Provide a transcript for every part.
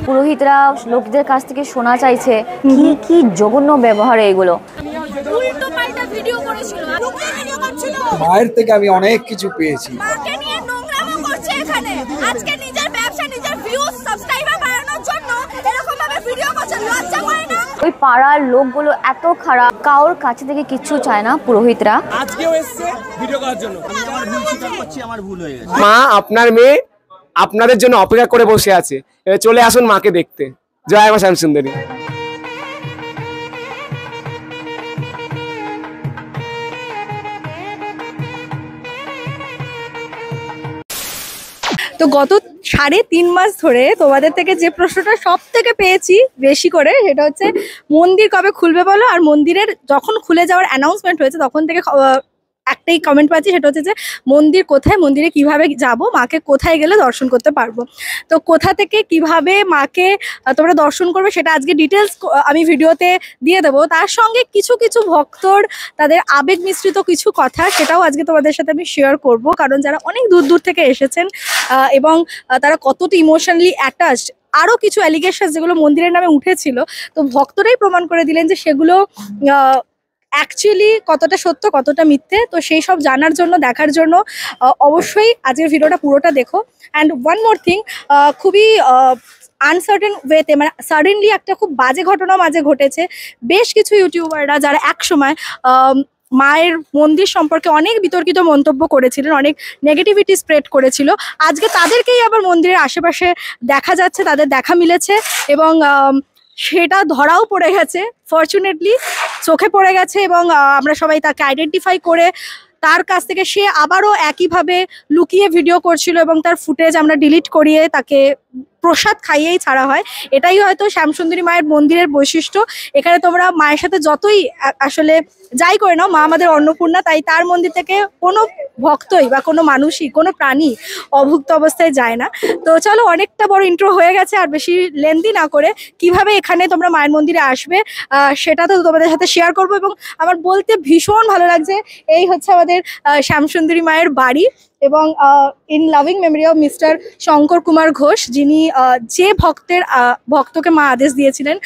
পুরোহিতরা লোকদের কাছ থেকে শোনা চাইছে কি কি জঘন্য ব্যবহার এগুলো। মায়ের থেকে আমি অনেক কিছু পেয়েছি। ওই পাড়ার লোকগুলো এত খারাপ, কারোর কাছে থেকে কিচ্ছু চায় না পুরোহিতরা। মা আপনার মেয়ে আপনাদের জন্য অপেক্ষা করে বসে আছে, চলে আসুন মাকে দেখতে। জয় মা শ্যামসুন্দরী। তো গত 3.5 মাস ধরে তোমাদের থেকে যে প্রশ্নটা সব থেকে পেয়েছি বেশি করে, সেটা হচ্ছে মন্দির কবে খুলবে বলো। আর মন্দিরের যখন খুলে যাওয়ার অ্যানাউন্সমেন্ট হয়েছে তখন থেকে একটাই কমেন্ট পাচ্ছি, সেটা হচ্ছে যে মন্দির কোথায়, মন্দিরে কিভাবে যাব, মাকে কোথায় গেলে দর্শন করতে পারবো। তো কোথা থেকে কিভাবে মাকে তোমরা দর্শন করবে সেটা আজকে ডিটেলস আমি ভিডিওতে দিয়ে দেবো। তার সঙ্গে কিছু কিছু ভক্তর তাদের আবেগ মিশ্রিত কিছু কথা, সেটাও আজকে তোমাদের সাথে আমি শেয়ার করব। কারণ যারা অনেক দূর দূর থেকে এসেছেন এবং তারা কতটা ইমোশনালি অ্যাটাচড, আরও কিছু অ্যালিগেশন যেগুলো মন্দিরের নামে উঠেছিল, তো ভক্তরাই প্রমাণ করে দিলেন যে সেগুলো অ্যাকচুয়ালি কতটা সত্য কতটা মিথ্যে। তো সেই সব জানার জন্য, দেখার জন্য অবশ্যই আজকের ভিডিওটা পুরোটা দেখো। অ্যান্ড ওয়ান মোর থিং, খুবই আনসার্টেন ওয়েতে, মানে সাডেনলি একটা খুব বাজে ঘটনা মাঝে ঘটেছে। বেশ কিছু ইউটিউবাররা যারা একসময় মায়ের মন্দির সম্পর্কে অনেক বিতর্কিত মন্তব্য করেছিলেন, অনেক নেগেটিভিটি স্প্রেড করেছিল, আজকে তাদেরকেই আবার মন্দিরের আশেপাশে দেখা যাচ্ছে, তাদের দেখা মিলেছে এবং সেটা ধরাও পড়ে গেছে, ফরচুনেটলি চোখে পড়ে গেছে। এবং আমরা সবাই তাকে আইডেন্টিফাই করে তার কাছ থেকে, সে আবারও একইভাবে লুকিয়ে ভিডিও করছিল এবং তার ফুটেজ আমরা ডিলিট করিয়ে তাকে প্রসাদ খাইয়েই ছাড়া হয়। এটাই হয়তো শ্যামসুন্দরী মায়ের মন্দিরের বৈশিষ্ট্য। এখানে তোমরা মায়ের সাথে যতই আসলে যাই করে নাও, মা আমাদের অন্নপূর্ণা, তাই তার মন্দির থেকে কোনো ভক্তই বা কোনো মানুষই, কোনো প্রাণী অভুক্ত অবস্থায় যায় না। তো চলো, অনেকটা বড় ইন্ট্রো হয়ে গেছে, আর বেশি লেন্দি না করে কিভাবে এখানে তোমরা মায়ের মন্দিরে আসবে সেটা তো তোমাদের সাথে শেয়ার করবো। এবং আমার বলতে ভীষণ ভালো লাগছে, এই হচ্ছে আমাদের শ্যামসুন্দরী মায়ের বাড়ি। এবং in loving memory of mister Shankar Kumar Ghosh, যিনি যে ভক্তকে মা আদেশ দিয়েছিলেন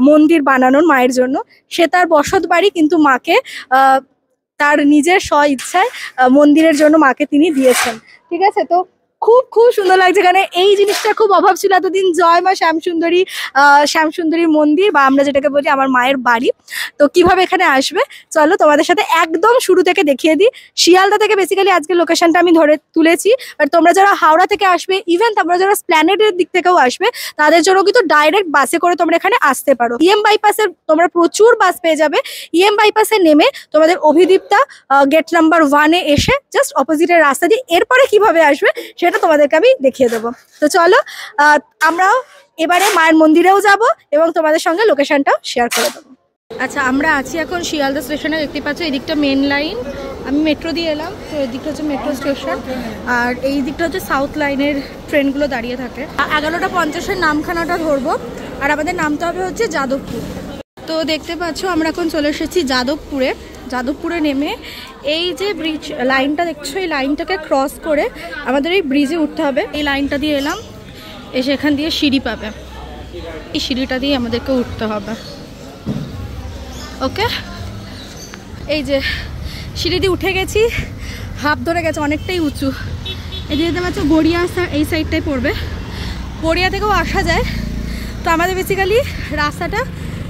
মন্দির বানানোর মায়ের জন্য, সে তার বসত বাড়ি কিন্তু মাকে তার নিজের স্ব ইচ্ছায় মন্দিরের জন্য মাকে তিনি দিয়েছেন। ঠিক আছে, তো খুব খুব সুন্দর লাগছে। এখানে এই জিনিসটা খুব অভাব ছিল এতদিন, জয় মা শ্যামসুন্দরী, শ্যামসুন্দরী মন্দির, বা আমরা যেটাকে বলি আমার মায়ের বাড়ি। তো কিভাবে এখানে আসবে চলো তোমাদের সাথে একদম শুরু থেকে দেখিয়ে দিই। শিয়ালদা থেকে বেসিক্যালি আজকে লোকেশনটা আমি ধরে তুলেছি, বাট তোমরা যারা হাওড়া থেকে আসবে, ইভেন তোমরা যারা স্প্ল্যানেডের দিক থেকেও আসবে, তাদের জন্য কিন্তু ডাইরেক্ট বাসে করে তোমরা এখানে আসতে পারো। ইএম বাইপাসের তোমরা প্রচুর বাস পেয়ে যাবে। ইএম বাইপাসে নেমে তোমাদের অভিদীপ্তা গেট নাম্বার 1-এ এসে জাস্ট অপোজিটের রাস্তা দিয়ে এরপরে কিভাবে আসবে সেটা তোমাদেরকে আমি দেখিয়ে দেবো। তো চলো, আমরাও এবারে মায়ের মন্দিরেও যাব এবং তোমাদের সঙ্গে লোকেশনটাও শেয়ার করে দেবো। আচ্ছা, আমরা আছি এখন শিয়ালদা স্টেশনে, দেখতে পাচ্ছ এই দিকটা মেন লাইন, আমি মেট্রো দিয়ে এলাম, তো এই দিকটা হচ্ছে মেট্রো স্টেশন, আর এই দিকটা হচ্ছে সাউথ লাইনের ট্রেনগুলো দাঁড়িয়ে থাকে। 11:50-এর নামখানাটা ধরবো, আর আমাদের নামতে হবে হচ্ছে যাদবপুর। তো দেখতে পাচ্ছ আমরা এখন চলে এসেছি যাদবপুরে। যাদবপুরে নেমে এই যে ব্রিজ লাইনটা দেখছো, এই লাইনটাকে ক্রস করে আমাদের এই ব্রিজে উঠতে হবে। এই লাইনটা দিয়ে এলাম, এসে এখান দিয়ে সিঁড়ি পাবে, এই সিঁড়িটা দিয়ে আমাদেরকে উঠতে হবে। ওকে, এই যে সিঁড়ি দিয়ে উঠে গেছি, হাফ ধরে গেছে, অনেকটাই উঁচু। এই যে দেখতে পাচ্ছ গড়িয়া এই সাইডটাই পড়বে, গড়িয়া থেকেও আসা যায়। তো আমাদের বেসিক্যালি রাস্তাটা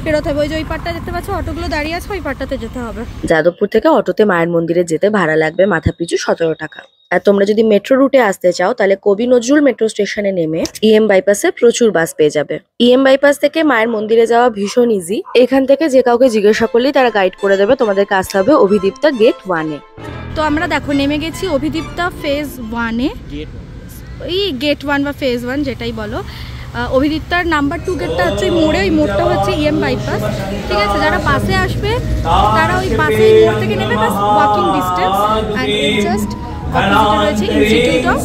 বেরোতে হবে, ওই যে ওই পাটটা দেখতে পাচ্ছ অটোগুলো দাঁড়িয়ে আছে, ওই পাটটাতে যেতে হবে। যাদবপুর থেকে অটোতে মায়ের মন্দিরে যেতে ভাড়া লাগবে মাথাপিছু 17 টাকা। আর তোমরা যদি মেট্রো রুটে আসতে চাও তাহলে কবি নজরুল মেট্রো স্টেশনে নেমে ইএম বাইপাসে প্রচুর বাস পেয়ে যাবে। ইএম বাইপাস থেকে মায়ের মন্দিরে যাওয়া ভীষণ ইজি। এখান থেকে যে কাউকে জিজ্ঞাসা করলেই তারা গাইড করে দেবে। তোমাদেরকে আসতে হবে অভিদীপ্তা গেট 1-এ। তো আমরা দেখো নেমে গেছি অভিদীপ্তা ফেজ 1-এ, এই গেট 1 বা ফেজ 1 যেটাই বলো। অভিদীপ্তার নাম্বার 2 গেটটা হচ্ছে মোড়ে, ওই মোড়টা হচ্ছে ইএম বাইপাস। ঠিক আছে, যারা বাসে আসবে তারা ওই বাসে মোড় থেকে নেবে, বাস ওয়াকিং ডিস্টেন্স। অ্যান্ড জাস্ট অপোজিটে রয়েছে ইনস্টিটিউট অফ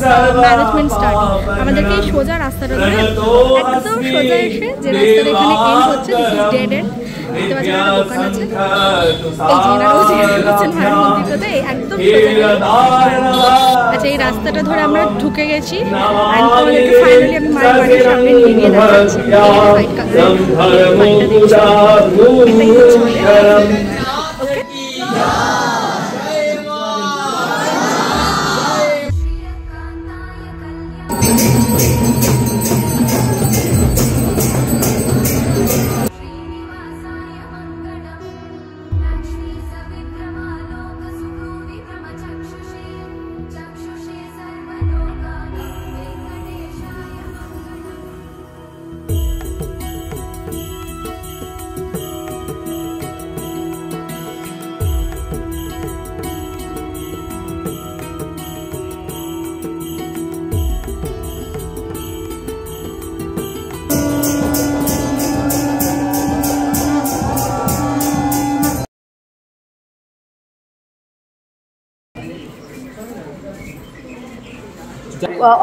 ম্যানেজমেন্ট স্টাডি। আমাদেরকে এই সোজা রাস্তাটা ধরে একদম সোজা এসে যে রাস্তাটা এখানে এন্ড হচ্ছে, দিস ইজ ডেড এন্ড, দেখতে পাচ্ছেন একটা দোকান আছে, এই যে এনারা রোজ হচ্ছেন মায়ের মন্দিরটাতে একদম আচ্ছা এই রাস্তাটা ধরে আমরা ঢুকে গেছি। ফাইনালি আমি মায়ের বাড়ির সামনে নিয়ে গিয়ে দেখাচ্ছি। হোয়াইট কালার বাড়িটা দেখছি।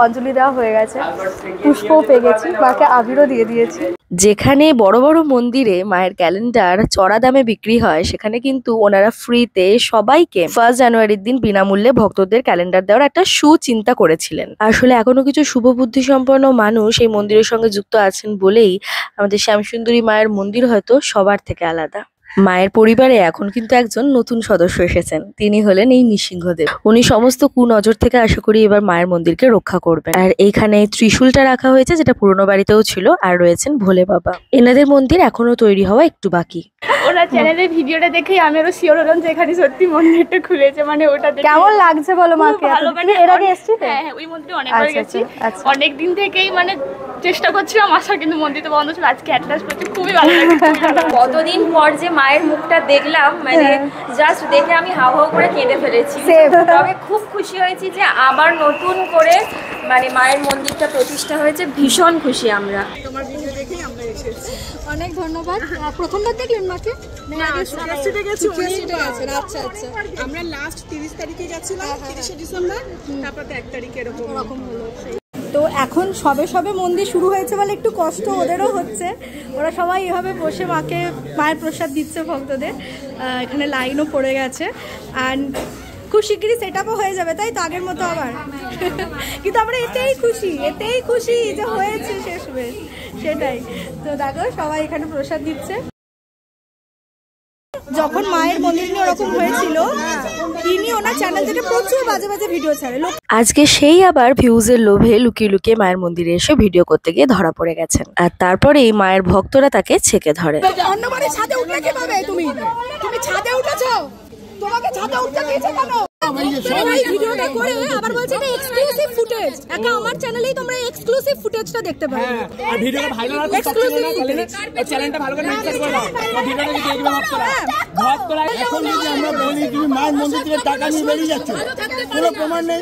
অঞ্জলি দেওয়া হয়ে গেছে, পুষ্পও পেয়ে গেছি, মাকে আবিরও দিয়ে দিয়েছি। যেখানে বড় বড় মন্দিরে মায়ের ক্যালেন্ডার চড়া দামে বিক্রি হয়, সেখানে কিন্তু ওনারা ফ্রিতে সবাইকে 1 জানুয়ারির দিন বিনামূল্যে ভক্তদের ক্যালেন্ডার দেওয়ার একটা সুচিন্তা করেছিলেন। আসলে এখনো কিছু শুভবুদ্ধি সম্পন্ন মানুষ এই মন্দিরের সঙ্গে যুক্ত আছেন বলেই আমাদের শ্যামসুন্দরী মায়ের মন্দির হয়তো সবার থেকে আলাদা। মায়ের পরিবারে এখন কিন্তু একজন নতুন সদস্য এসেছেন, তিনি হলেন এই নৃসিংহদেব। উনি সমস্ত কুনজর থেকে আশা করি এবার মায়ের মন্দিরকে রক্ষা করবেন। আর এইখানে ত্রিশূলটা রাখা হয়েছে, যেটা পুরনো বাড়িতেও ছিল, আর রয়েছেন ভোলে বাবা। এনাদের মন্দির এখনো তৈরি হওয়া একটু বাকি। ওনার চ্যানেলের ভিডিওটা দেখেই আমি আরো শিওর হলাম যে এখানে সত্যি মন্দিরটা খুলেছে, মানে ওটা দেখে কেমন লাগছে বলো মাকে? ভালো, মানে এর আগে এসেছিলে? হ্যাঁ ওই মন্দিরে অনেকবার গেছি, অনেক দিন থেকেই মানে চেষ্টা করছিলাম আসার, কিন্তু মন্দিরটা বন্ধ ছিল। আজকে অ্যাটলাস করতে খুবই ভালো লাগছে। কতদিন পর যে মায়ের মুখটা দেখলাম, মানে জাস্ট দেখে আমি হাউ হাউ করে কেঁদে ফেলেছি। তবে খুব খুশি হয়েছি যে আবার নতুন করে মানে মায়ের মন্দিরটা প্রতিষ্ঠা হয়েছে, ভীষণ খুশি আমরা। তোমার ভিডিও দেখেই আমরা এসেছি, অনেক ধন্যবাদ। প্রথমবার দেখলেন মাকে? আচ্ছা আচ্ছা, আমরা লাস্ট 30 তারিখে গেছিলাম, 30শে ডিসেম্বর, তারপর 1 তারিখে এরকম হলো। তো এখন সবে সবে মন্দির শুরু হয়েছে বলে একটু কষ্ট ওদেরও হচ্ছে। ওরা সবাই এভাবে বসে মাকে মায়ের প্রসাদ দিচ্ছে ভক্তদের। এখানে লাইনও পড়ে গেছে, আর খুব শিগগিরই সেট আপও হয়ে যাবে, তাই তো আগের মতো আবার। কিন্তু আমরা এতেই খুশি যে হয়েছে শেষ বেশ, সেটাই। তো দেখো সবাই এখানে প্রসাদ দিচ্ছে। যখন মায়ের মন্দির নিয়ে ওরকম হয়েছিল, তিনি ওনার চ্যানেল থেকে প্রচুর বাজে বাজে ভিডিও ছাড়ে। আজকে সেই আবার ভিউজের লোভে লুকিয়ে লুকিয়ে মায়ের মন্দিরে এসে ভিডিও করতে গিয়ে ধরা পড়ে গেছেন, আর তারপরেই মায়ের ভক্তরা তাকে ছেকে ধরে। অন্যবারে ছাদে উঠলে কিভাবে? তুমি ছাদে উঠেছো, তোমাকে ছাদে উঠতে দিয়েছে কেন? ভিডিওটা করে আবার বলছে এটা এক্সক্লুসিভ ফুটেজ। একা আমার চ্যানেলেই তোমরা এক্সক্লুসিভ ফুটেজটা দেখতে পাবে। আর ভিডিওটা ভাইরাল হওয়ার এক্সক্লুসিভ চ্যানেলটা ভালো করে সাবস্ক্রাইব করে দাও। ভিডিওটা দেখবে ভক্তরা। এখন যদি আমরা বলি তুমি মায়ের মন্দির থেকে টাকা নিয়ে বেরিয়ে যাচ্ছ, কোনো প্রমাণ নেই।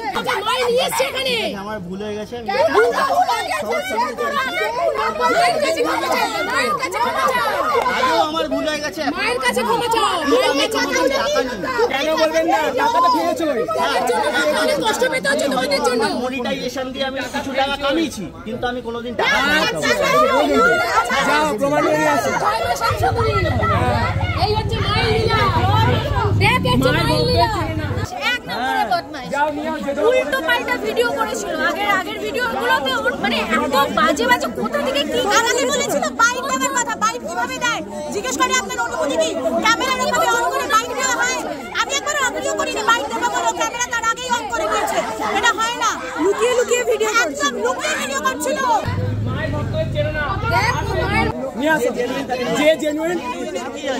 আমার ভুল হয়ে গেছে, আমার ভুল হয়ে গেছে। মায়ের কাছে ক্ষমা চাও, কেন বলবেন না? টাকা তো খেয়েছো, অনেক কষ্ট পেতে হচ্ছে তোমাদের জন্য। মনিটাইজেশন দিয়ে আমি কিছু টাকা কামিয়েছি, কিন্তু আমি কোনোদিন টাকা যাও প্রমাণ নিয়ে আসো। এই হচ্ছে মায়ের লীলা, দেখ হচ্ছে মায়ের লীলা। এক নম্বরে বদমাইশ, উল্টো পাল্টা ভিডিও করেছিল। আগের ভিডিওগুলোতে মানে এত বাজে বাজে কোথা থেকে কি আগে বলেছিল বাইক দেওয়ার কথা। বাইক কিভাবে দেয় জিজ্ঞেস করে আপনার অনুমতি কি? ক্যামেরা কিভাবে অন করে বাইক দেওয়া হয়? আমি একবার ভিডিও করিনি, বাইক দেওয়া বলো ক্যামেরা তার আগেই অন করে দিয়েছে। এটা হয় না, লুকিয়ে লুকিয়ে ভিডিও, একদম লুকিয়ে ভিডিও করছিল। মায়ের ভক্তদের চেনো না, নিয়ে আসো যে জেনুইন,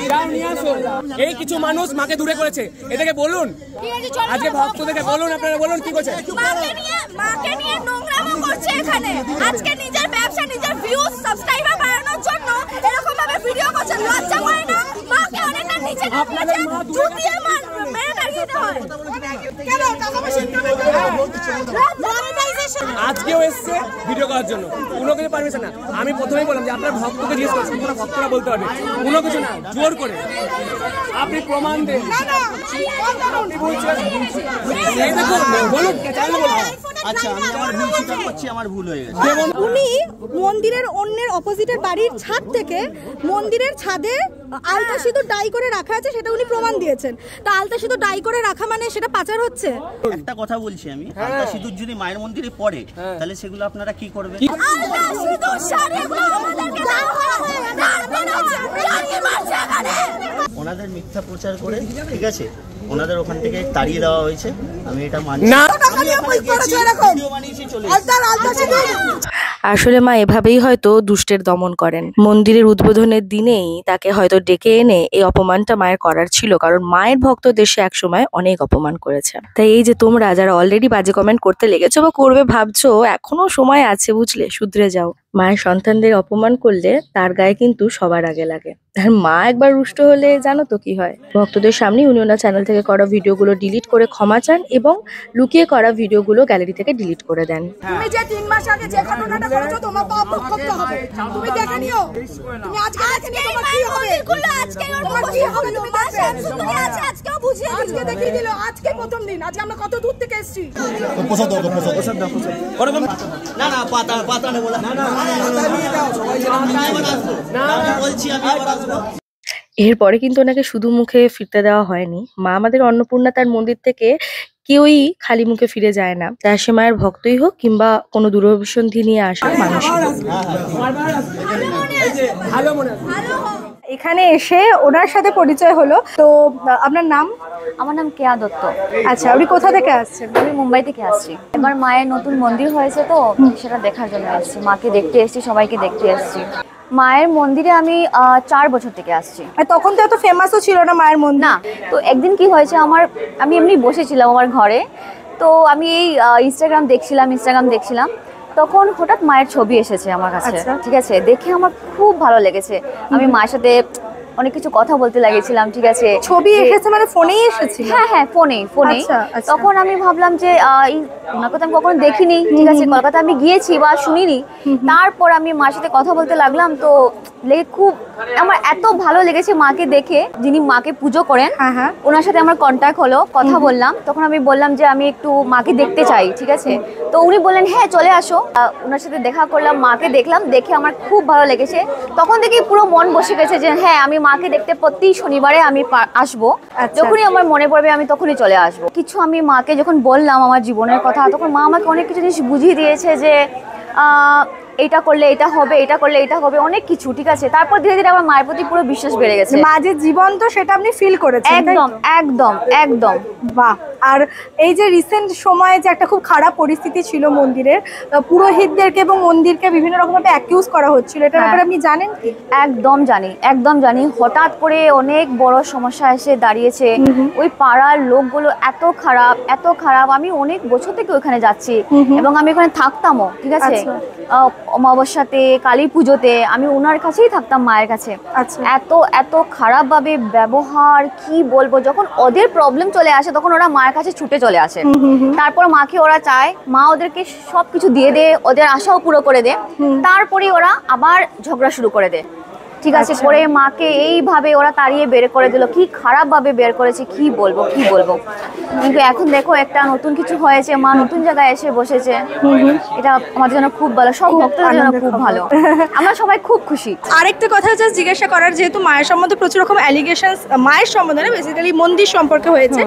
যাও নিয়ে আসো। এই কিছু মানুষ মাকে দূরে করেছে, এটাকে বলুন। আজকে ভক্তদেরকে বলুন, আপনারা বলুন কি করছে। মাকে নিয়ে নোংরামো করছে এখানে। আজকে নিজের ব্যবসা, নিজের ভিউজ, সাবস্ক্রাইবার বাড়ানোর জন্য এরকম ভাবে ভিডিও করছে। লজ্জা হয় না? মাকে অনেকটা নিচে আপনাদের মা দূরে জুতিয়ে মেরে দাঁড়িয়ে দিতে হয়। কেন টাকা পয়সা ইনকাম করতে মনিটাইজেশন। আজকেও এসছে ভিডিও করার জন্য, কোনো কিছু পারমিশন না। আমি প্রথমেই বললাম যে আপনার ভক্তকে জিজ্ঞেস করছেন, কোনো ভক্তরা বলতে পারবে, কোনো কিছু না, জোর করে আপনি প্রমাণ দেন। এই দেখুন, বলুন চ্যানেলে বলুন। আচ্ছা আমি আমার ভুল স্বীকার করছি, আমার ভুল হয়ে গেছে। উনি মন্দিরের অন্যের অপোজিটের বাড়ির ছাদ থেকে মন্দিরের ছাদে আলতা সিঁদুর ডাই করে রাখা আছে, সেটা উনি প্রমাণ দিয়েছেন। তা আলতা সিঁদুর ডাই করে রাখা মানে সেটা পাচার হচ্ছে। একটা কথা বলছি আমি, আলতা সিঁদুর যদি মায়ের মন্দিরে পড়ে তাহলে সেগুলো আপনারা কি করবেন? ওনাদের মিথ্যা প্রচার করে, ঠিক আছে, ওনাদের ওখান থেকে তাড়িয়ে দেওয়া হয়েছে। আমি এটা মানি না। আসলে মা এভাবেই হয়তো দুষ্টের দমন করেন। মন্দিরের উদ্বোধনের দিনেই তাকে হয়তো ডেকে এনে এই অপমানটা মায়ের করার ছিল, কারণ মায়ের ভক্তদের সে একসময় অনেক অপমান করেছে। তাই এই যে তোমরা যারা অলরেডি বাজে কমেন্ট করতে লেগেছো বা করবে ভাবছো, এখনো সময় আছে, বুঝলে, শুধরে যাও। মায়ের সন্তানদের অপমান করলে তার গায়ে কিন্তু সবার আগে লাগে। আর মা একবার রুষ্ট হলে জানো তো কি হয়। ভক্তদের সামনে উনি ওনার চ্যানেল থেকে করা ভিডিওগুলো ডিলিট করে ক্ষমা চান এবং লুকিয়ে করা ভিডিওগুলো গ্যালারি থেকে ডিলিট করে দেন। তুমি যে 3 মাস আগে যে ঘটনাটা করেছো তোমার পাপ ভোগ করতে হবে। তুমি দেখে নিও, তুমি আজকে দেখে নিও তোমার কি হবে। আজকে ওর কি হবে তুমি দেখবে। তুমি আজকেও বুঝিয়ে দিল, আজকে দেখিয়ে দিল। আজকে প্রথম দিন, আজকে আমরা কত দূর থেকে এসেছি। প্রসাদ দাও, প্রসাদ দাও। না না, পাতা নেবো না। এরপরে কিন্তু ওনাকে শুধু মুখে ফিরতে দেওয়া হয়নি। মা আমাদের অন্নপূর্ণা তার মন্দির থেকে কেউই খালি মুখে ফিরে যায় না, তা সে মায়ের ভক্তই হোক কিংবা কোনো দুরভিসন্ধি নিয়ে আসা মানুষ। এখানে এসে ওনার সাথে পরিচয় হলো। তো আপনার নাম? আমার নাম কেয়া দত্ত। আচ্ছা, আপনি কোথা থেকে আসছেন? আমি মুম্বাই থেকে আসছি। এবার মায়ের নতুন মন্দির হয়েছে তো সেটা দেখার জন্য আসছি। মাকে দেখতে এসেছি, সবাইকে দেখতে এসেছি। মায়ের মন্দিরে আমি 4 বছর থেকে আসছি। তখন তো এত ফেমাসও ছিল না মায়ের মন্দির। না, তো একদিন কি হয়েছে, আমি এমনি বসেছিলাম আমার ঘরে, তো আমি এই ইনস্টাগ্রাম দেখছিলাম, তখন হঠাৎ মায়ের ছবি এসেছে আমার কাছে। ঠিক আছে, দেখে আমার খুব ভালো লেগেছে। আমি মায়ের সাথে অনেক কিছু কথা বলতে লাগিয়েছিলাম। ঠিক আছে, ছবি এসেছে মানে ফোনেই এসেছিল? হ্যাঁ, ফোনেই। তখন আমি ভাবলাম যে ওনাকে তো আমি কখনো দেখিনি। ঠিক আছে, কলকাতা আমি গিয়েছি বা শুনিনি। তারপর আমি মার সাথে কথা বলতে লাগলাম, তো খুব আমার এত ভালো লেগেছে মাকে দেখে। যিনি মাকে পুজো করেন ওনার সাথে আমার কন্ট্যাক্ট হলো, কথা বললাম। তখন আমি বললাম যে আমি একটু মাকে দেখতে চাই। ঠিক আছে, তো উনি বললেন হ্যাঁ চলে আসো। ওনার সাথে দেখা করলাম, মাকে দেখলাম, দেখে আমার খুব ভালো লেগেছে। তখন থেকেই পুরো মন বসে গেছে যে হ্যাঁ আমি মাকে দেখতে প্রতি শনিবারে আমি আসবো। যখনই আমার মনে পড়বে আমি তখনই চলে আসবো। কিছু আমি মাকে যখন বললাম আমার জীবনের কথা, তখন মা আমাকে অনেক কিছু জিনিস বুঝিয়ে দিয়েছে যে এটা করলে এটা হবে, এটা করলে এটা হবে, অনেক কিছু। ঠিক আছে, তারপর ধীরে ধীরে আমার মায়ের প্রতি পুরো বিশ্বাস বেড়ে গেছে। মা যে জীবন্ত সেটা আপনি ফিল করেছেন? একদম একদম একদম। বাহ। আর এই যে রিসেন্ট সময়ে যে একটা খুব খারাপ পরিস্থিতি ছিল মন্দিরের, পুরোহিতদেরকে এবং মন্দিরকে বিভিন্ন রকমভাবে অ্যাকিউজ করা হচ্ছিল, এটার ব্যাপারে আপনি জানেন কি? একদম জানি। হঠাৎ করে অনেক বড় সমস্যা এসে দাঁড়িয়েছে। ওই পাড়ার লোকগুলো এত খারাপ। আমি অনেক বছর থেকে ওখানে যাচ্ছি এবং আমি ওখানে থাকতামও। ঠিক আছে, অমাবস্যাতে, কালী পুজোতে আমি ওনার কাছেই থাকতাম, মায়ের কাছে। এত খারাপভাবে ব্যবহার, কি বলবো। যখন ওদের প্রবলেম চলে আসে তখন ওরা মায়ের কাছে ছুটে চলে আসে। তারপর মাকে ওরা চায় মা ওদেরকে সবকিছু দিয়ে দে, ওদের আশাও পুরো করে দে। তারপরে ওরা আবার ঝগড়া শুরু করে দেয়। ঠিক আছে, পরে মাকে এইভাবে ওরা তাড়িয়ে বের করে দিল। কি খারাপ ভাবে বের করেছে, কি বলবো। কিন্তু এখন দেখো একটা নতুন কিছু হয়েছে, মা নতুন জায়গায় এসে বসেছে। এটা আমাদের জন্য খুব ভালো, সব ভক্তদের জন্য খুব ভালো। আমরা সবাই খুব খুশি। আরেকটা কথা জাস্ট জিজ্ঞাসা করার, যেহেতু মায়ের সম্বন্ধে প্রচুর রকম অ্যালিগেশনস, মায়ের সম্বন্ধে না বেসিক্যালি মন্দির সম্পর্কে হয়েছে,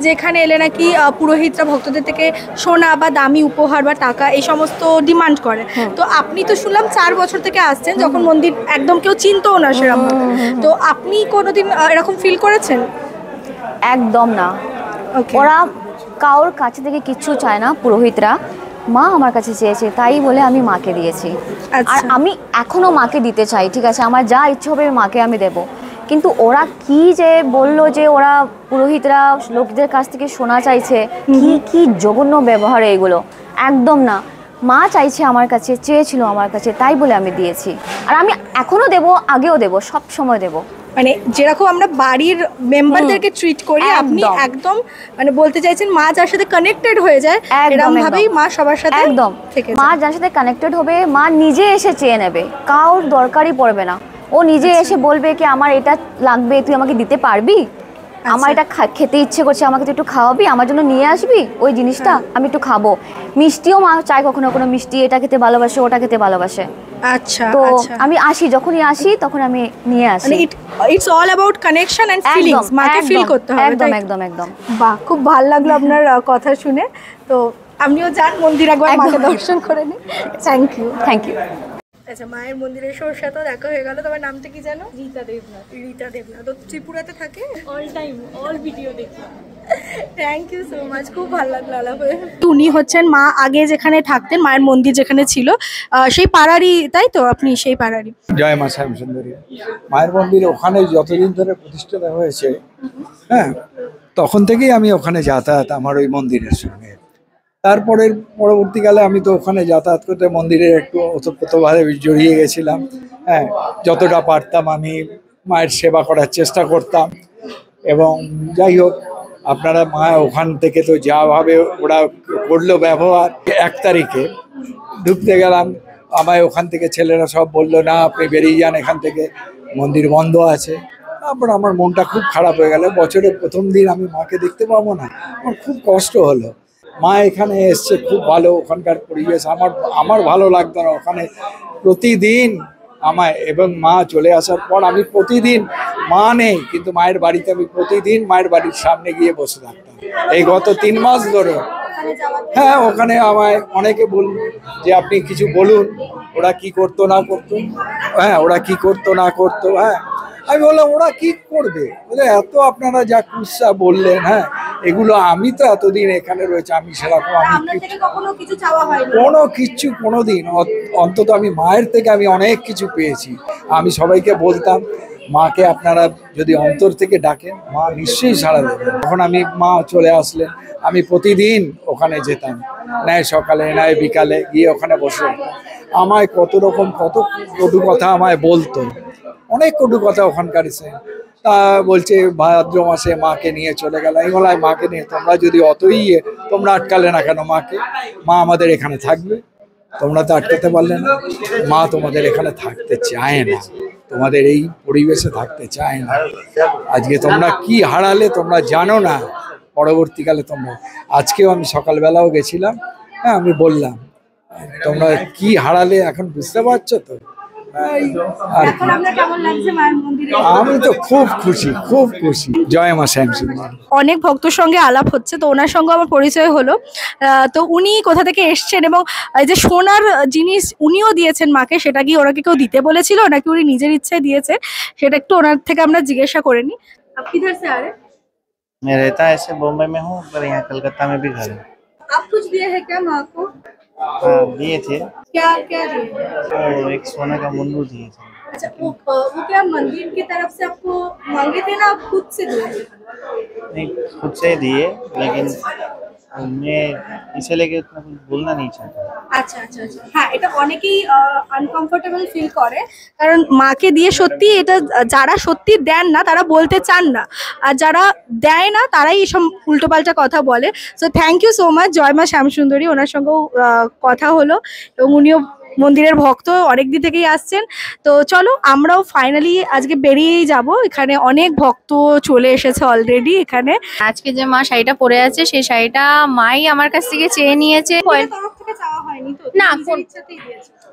যে এখানে এলে নাকি পুরোহিতরা ভক্তদের থেকে সোনা বা দামি উপহার বা টাকা এই সমস্ত ডিমান্ড করে। তো আপনি তো শুনলাম 4 বছর থেকে আসছেন, যখন মন্দির একদম কেউ চিনতো না সেরকম। তো আপনি কোনোদিন এরকম ফিল করেছেন? একদম না। ওরা কারোর কাছে থেকে কিচ্ছু চায় না পুরোহিতরা। মা আমার কাছে চেয়েছে তাই বলে আমি মাকে দিয়েছি। আর আমি এখনো মাকে দিতে চাই। ঠিক আছে, আমার যা ইচ্ছে হবে মাকে আমি দেব। কিন্তু ওরা কি যে বললো যে ওরা পুরোহিতরা লোকদের কাছ থেকে শোনা চাইছে, কি জঘন্য ব্যবহার এইগুলো। একদম না। মা চাইছে আমার কাছে, চেয়েছিল আমার কাছে, তাই বলে আমি দিয়েছি। আর আমি এখনো দেব, আগেও দেব, সব সময় দেব। মানে যেরকম আমরা বাড়ির মেম্বারদেরকে ট্রিট করি, আপনি একদম মানে বলতে চাইছেন মা যার সাথে কানেক্টেড হয়ে যায় এরকম ভাবেই মা সবার সাথে একদম মা যার সাথে কানেক্টেড হবে, মা নিজে এসে চেয়ে নেবে, কারোর দরকারই পড়বে না। ও নিজে এসে বলবে কি আমার এটা লাগবে, তুই আমাকে দিতে পারবি, আমার এটা খেতে ইচ্ছে করছে, আমাকে তুই একটু খাওয়াবি, আমার জন্য নিয়ে আসবি ওই জিনিসটা, আমি একটু খাবো। মিষ্টিও মা চায়, কখনো কোনো মিষ্টি এটা খেতে ভালোবাসে, ওটা খেতে ভালোবাসে। আচ্ছা তো আচ্ছা আমি আসি, যখনই আসি তখন আমি নিয়ে আসি। মানে it's all about connection and feelings, মাকে ফিল করতে হবে। একদম একদম একদম। বাহ, খুব ভালো লাগলো আপনার কথা শুনে। তো আপনিও যান মন্দির একবার মাকে দর্শন করে নিন। Thank you. Thank you. আচ্ছা, মায়ের মন্দিরের সবার সাথেও দেখা হয়ে গেল। তোমার নামটা কি জানো? রীতা দেবনাথ। রীতা দেবনাথ। তো ত্রিপুরাতে থাকে? অল টাইম অল ভিডিও দেখি। থ্যাংক ইউ সো মাচ, খুব ভালো লাগলো আলাপ হয়ে। উনি হচ্ছেন মা আগে যেখানে থাকতেন, মায়ের মন্দির যেখানে ছিল সেই পাড়ারই, তাই তো? আপনি সেই পাড়ারই? জয় মা শ্যামসুন্দরী। মায়ের মন্দির ওখানে যতদিন ধরে প্রতিষ্ঠা হয়েছে, হ্যাঁ, তখন থেকেই আমি ওখানে যাতায়াত আমার ওই মন্দিরের সঙ্গে। তারপরে পরবর্তীকালে আমি তো ওখানে যাতায়াত করতে মন্দিরের একটু ওতপ্রোতভাবে জড়িয়ে গেছিলাম। হ্যাঁ, যতটা পারতাম আমি মায়ের সেবা করার চেষ্টা করতাম। এবং যাই হোক, আপনারা মা ওখান থেকে তো যাভাবে ওরা করলো ব্যবহার, 1 তারিখে ঢুকতে গেলাম, আমায় ওখান থেকে ছেলেরা সব বললো না আপনি বেরিয়ে যান এখান থেকে, মন্দির বন্ধ আছে। তারপর আমার মনটা খুব খারাপ হয়ে গেল। বছরের প্রথম দিন আমি মাকে দেখতে পাবো না, আমার খুব কষ্ট হলো। মা এখানে এসছে, খুব ভালো ওখানকার পরিবেশ, আমার ভালো লাগতো না ওখানে প্রতিদিন আমায়। এবং মা চলে আসার পর আমি প্রতিদিন, মা নেই কিন্তু মায়ের বাড়িতে আমি প্রতিদিন মায়ের বাড়ির সামনে গিয়ে বসে থাকতাম এই গত 3 মাস ধরে। হ্যাঁ, ওখানে আমায় অনেকে বলল যে আপনি কিছু বলুন ওরা কি করতো না করতো। হ্যাঁ, ওরা কি করতো না করতো। হ্যাঁ, আমি বললাম ওরা কি করবে, বলে এত আপনারা যা কুৎসা বললেন, হ্যাঁ এগুলো আমি তো এতদিন এখানে রয়েছে, আমি সেরকম কোনো কিচ্ছু কোনোদিন, অন্তত আমি মায়ের থেকে আমি অনেক কিছু পেয়েছি। আমি সবাইকে বলতাম মাকে আপনারা যদি অন্তর থেকে ডাকেন মা নিশ্চয়ই সাড়া দেবেন। তখন আমি মা চলে আসলেন, আমি প্রতিদিন ওখানে যেতাম, নেয় সকালে নেয় বিকালে, গিয়ে ওখানে বসে আমায় কত রকম কত কটু কথা আমায় বলতো, অনেক কটু কথা ওখানকার এসে। তা বলছে ভাদ্র মাসে মাকে নিয়ে চলে গেল। এই বলায় মাকে নিয়ে তোমরা যদি অতই তোমরা আটকালে না কেন মাকে? মা আমাদের এখানে থাকবে, তোমরা তো আটকাতে পারলে না। মা তোমাদের এখানে থাকতে চায় না, তোমাদের এই পরিবেশে থাকতে চায় না। আজকে তোমরা কি হারালে তোমরা জানো না। পরবর্তীকালে তোমরা, আজকেও আমি সকালবেলাও গেছিলাম, হ্যাঁ আমি বললাম তোমরা কি হারালে এখন বুঝতে পারছো তো। আমি তো খুব খুশি, খুব খুশি। জয় মা শ্যামসুন্দরী। অনেক ভক্তর সঙ্গে আলাপ হচ্ছে, তো ওনার সঙ্গে আমার পরিচয় হলো। তো উনি কোথা থেকে এসছেন এবং এই যে সোনার জিনিস উনিও দিয়েছেন মাকে, সেটা কি ওনাকে কেউ দিতে বলেছিল নাকি উনি নিজের ইচ্ছায় দিয়েছে, সেটা একটু ওনার থেকে আমরা জিজ্ঞাসা করে নিই। आप किधर से आ रहे? मैं रहता ऐसे बॉम्बे में हूँ, पर यहाँ कलकत्ता में भी घर है। आप कुछ दिए हैं क्या माँ को? हाँ, दिए थे। क्या क्या दिए? तो एक सोने का मुंडू दिए थे। अच्छा, वो क्या मंदिर की तरफ से आपको मांगे थे ना आप खुद से दिए? नहीं, खुद से दिए, लेकिन मैं इसे लेके उतना कुछ बोलना नहीं चाहता। আচ্ছা আচ্ছা আচ্ছা, হ্যাঁ এটা অনেকেই আনকমফোর্টেবল ফিল করে, কারণ মাকে দিয়ে সত্যি এটা যারা সত্যি দেন না তারা বলতে চান না, আর যারা দেয় না তারাই এসব উল্টোপাল্টা কথা বলে। So thank you so much জয় মা শ্যামসুন্দরী। ওনার সঙ্গেও কথা হলো এবং উনিও মন্দিরের ভক্ত, অনেকদিন থেকেই আসছেন। তো চলো আমরাও ফাইনালি আজকে বেরিয়েই যাব, এখানে অনেক ভক্ত চলে এসেছে অলরেডি এখানে। আজকে যে মা শাড়িটা পরে আছে সেই শাড়িটা মাই আমার কাছ থেকে চেয়ে নিয়েছে। না,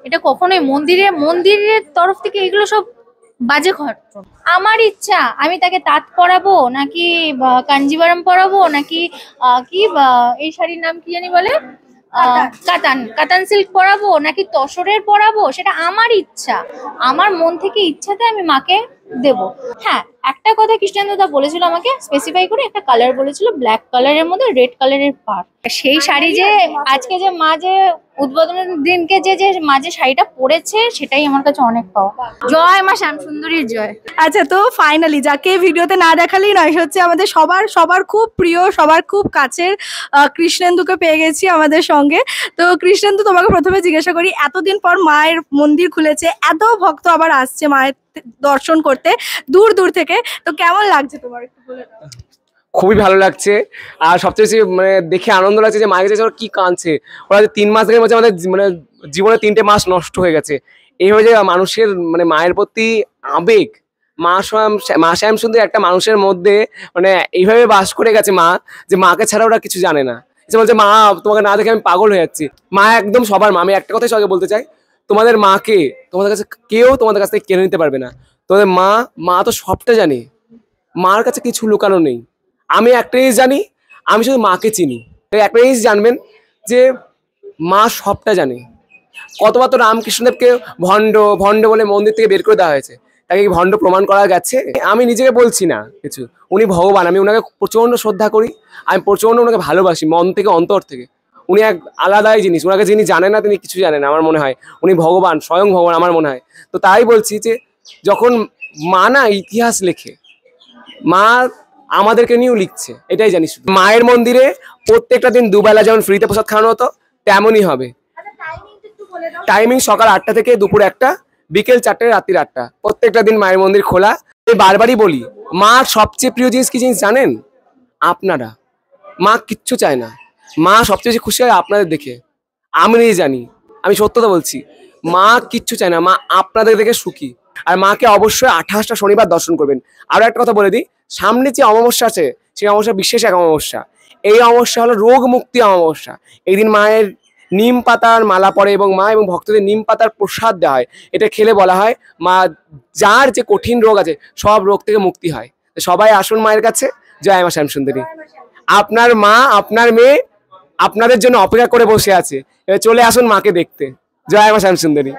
এটা কখনোই মন্দিরের তরফ থেকে এগুলো সব বাজে খরচ। আমার ইচ্ছা আমি তাকে তাঁত পরাবো নাকি কাঞ্জিভারাম পরাবো নাকি কি এই শাড়ির নাম কি জানি বলে, কাতান সিল্ক পরাবো নাকি তসরের পরাবো, সেটা আমার ইচ্ছা, আমার মন থেকে ইচ্ছাতে আমি মাকে দেব। হ্যাঁ, একটা কথা কৃষ্ণেন দাদা বলেছিল আমাকে স্পেসিফাই করে, একটা কালার বলেছিল ব্ল্যাক কালারের মধ্যে রেড কালারের পাড়। সেই শাড়ি যে আজকে যে মা যে উদ্বোধনের দিনকে যে মা যে শাড়িটা পরেছে সেটাই আমার কাছে অনেক পাওয়া। জয় মা শ্যামসুন্দরীর জয়। আচ্ছা, তো ফাইনালি যাকে ভিডিওতে না দেখালেই নয়, হচ্ছে আমাদের সবার খুব প্রিয়, সবার খুব কাছের কৃষ্ণেন্দুকে পেয়ে গেছি আমাদের সঙ্গে। তো কৃষ্ণেন্দু, তোমাকে প্রথমে জিজ্ঞাসা করি, এতদিন পর মায়ের মন্দির খুলেছে, এত ভক্ত আবার আসছে মায়ের দর্শন করতে দূর দূর থেকে, তো কেমন লাগছে তোমার একটু বলে দাও। খুবই ভালো লাগছে, আর সবচেয়ে বেশি মানে দেখে আনন্দ লাগছে যে মায়ের কাছে ওরা কি কাঁদছে। ওরা যে 3 মাস ধরে আমাদের মানে জীবনে 3টে মাস নষ্ট হয়ে গেছে। এইভাবে যে মানুষের মানে মায়ের প্রতি আবেগ, মা শ্যামসুন্দরী একটা মানুষের মধ্যে মানে এইভাবে বাস করে গেছে মা, যে মাকে ছাড়া ওরা কিছু জানে না। বলছে মা তোমাকে না দেখে আমি পাগল হয়ে যাচ্ছি। মা একদম সবার মা। আমি একটা কথাই সবাইকে বলতে চাই, তোমাদের মাকে তোমাদের কাছে কেউ তোমাদের কাছ থেকে কেড়ে নিতে পারবে না। তোমাদের মা তো সবটা জানে, মার কাছে কিছু লুকানো নেই। আমি একটা জিনিস জানি, আমি শুধু মাকে চিনি। একটা জিনিস জানবেন যে মা সবটা জানে। কতবার তো রামকৃষ্ণদেবকে ভণ্ড বলে মন্দির থেকে বের করে দেওয়া হয়েছে, তাকে কি ভণ্ড প্রমাণ করা গেছে? আমি নিজেকে বলছি না কিছু, উনি ভগবান, আমি ওনাকে প্রচন্ড শ্রদ্ধা করি, আমি প্রচন্ড ওনাকে ভালোবাসি মন থেকে অন্তর থেকে। উনি এক আলাদাই জিনিস, ওনাকে যিনি জানেন না তিনি কিছু জানেন আমার মনে হয়, উনি ভগবান, স্বয়ং ভগবান আমার মনে হয়। তো তাই বলছি যে যখন মা না ইতিহাস লেখে, মা আমাদেরকে নিয়েও লিখছে, এটাই জানি। শুধু মায়ের মন্দিরে প্রত্যেকটা দিন দুবেলা যেমন ফ্রিতে প্রসাদ খাওয়ানো হতো তেমনই হবে। টাইমিং সকাল 8টা থেকে দুপুর 1টা, বিকেল 4টে, রাত্রি 8টা, প্রত্যেকটা দিন মায়ের মন্দির খোলা। আমি বারবারই বলি, মার সবচেয়ে প্রিয় জিনিস কি জিনিস জানেন আপনারা? মা কিচ্ছু চায় না, মা সবচেয়ে বেশি খুশি হয় আপনাদের দেখে। আমি জানি, আমি সত্যতা বলছি, মা কিচ্ছু চায় না, মা আপনাদের দেখে সুখী। আর মাকে অবশ্যই 28টা শনিবার দর্শন করবেন। আরো একটা কথা বলে দিই, সামনে যে অমাবস্যা আছে সেই অমাবস্যা বিশেষ এক অমাবস্যা। এই অমাবস্যা হলো রোগ মুক্তি অমাবস্যা। এই দিন মায়ের নিম পাতার মালা পরে এবং মা এবং ভক্তদের নিম পাতার প্রসাদ দেওয়া হয়। এটা খেলে বলা হয় মা যার যে কঠিন রোগ আছে সব রোগ থেকে মুক্তি হয়। সবাই আসুন মায়ের কাছে। জয় মা শ্যামসুন্দরী। আপনার মা, আপনার মেয়ে আপনাদের জন্য অপেক্ষা করে বসে আছে, এবার চলে আসুন মাকে দেখতে। জয় মা শ্যামসুন্দরী।